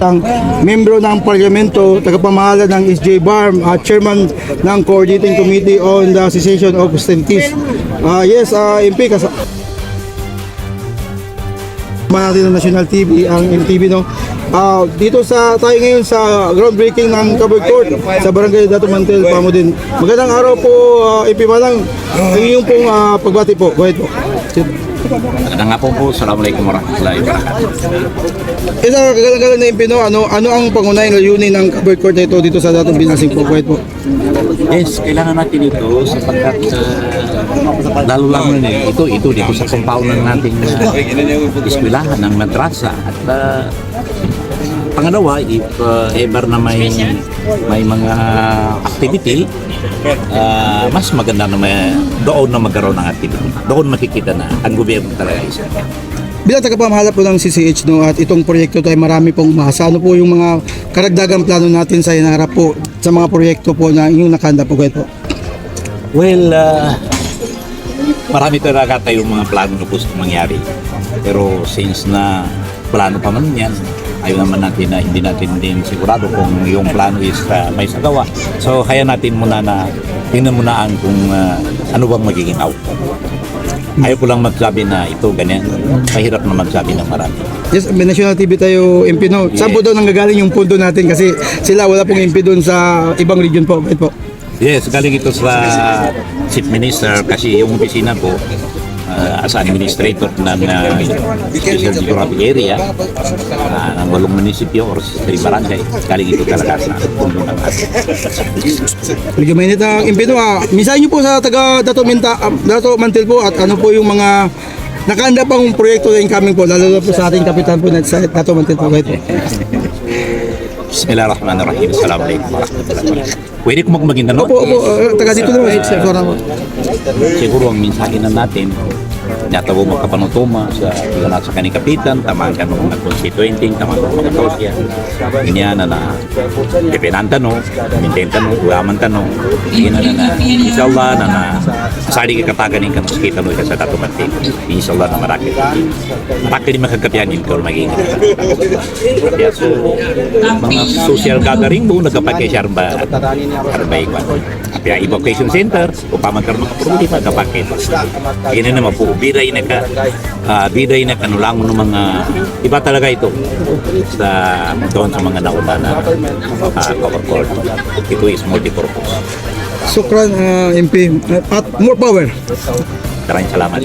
ang membro ng parlamento, tagapamahala ng SJ Barm, chairman ng Coordinating Committee on the Cessation of Hostilities. Yes, MP, natin ng National TV, ang MTV, no? Dito tayo ngayon sa groundbreaking ng covered court sa Barangay Dato Mantel, Pamudin. Magandang araw po, MP Manang. Ang iyong pong pagbati po. Go ahead po. Magandang nga po. Assalamualaikum warahmatullahi wabarakatuh. Isang kagalang-galang na MP, no? Ano ang pangunahing layunin ng covered court na ito dito sa Dato Binasing po? Go ahead po. Yes, kailangan natin ito sapagkat lalo lang ito dito sa compound ng ating eskwelahan ng madrasa. At pangalawa, if ever na may mga activity, mas maganda na doon na magkaroon ng activity. Doon makikita na ang gobyerno talaga isa. Bilang tagapamahala po ng CCH, no, at itong proyekto tayo marami pong umasa. Ano po yung mga karagdagang plano natin sa hinaharap po sa mga proyekto po na inyong nakahanda po? Go ahead po. Well, marami talaga tayong mga plano na gusto mangyari. Pero since na plano pa man yan, ayaw naman natin na hindi natin din sigurado kung yung plano is may sagawa. So kaya natin muna na tingnan muna kung ano bang magiging outcome. Ayaw ko lang magsabi na ito ganyan. Mahirap na magsabi ng marami. Yes, may National TV tayo, MP, no? Saan po daw nanggagaling yung pondo natin kasi sila wala pong MP doon sa ibang region po. Go ahead po. Yes, galing ito sa Chief Minister kasi yung opisina po as administrator ng Special Geographic Area ng 8 munisipyo or 3 barangay. Galing ito talaga sa pundo ng atin. Medyo mainit ang MP, no? Misahin niyo po sa taga Dato Mantel po at ano po yung mga nakahanda pang proyekto na incoming po, lalo po sa ating kapitan po na sa Dato Mantel po. Go ahead po. Bismillahirrahmanirrahim. Assalamualaikum warahmatullahi wabarakatuh. Pwede ko Maguindanao? Opo, taga dito naman. Siguro ang mensahe na natin, natabo makapanutuma sa ilanat sa kaning kapitan, tamaan ka ng mga constituenting, tamaan ka ng mga tosya. Ganyan na depenanta no, mintenta no, ulaman ta no. Ganyan na inshallah na sari ka kataganin ka mas kita no sa Dato Mantel. Inshallah na marami. Marami din makakapianin ko maging. Kaya so, mga social gathering mo, nagkapagay siya Arbay ko. Kaya evacuation center, upang magkaroon ng problema, kapakit. Ganyan naman po, biday na kanulangon ng mga, iba talaga ito doon sa mga nauna na cover court. Ito is multi-purpose. Sukran, MP, at more power. Maraming salamat.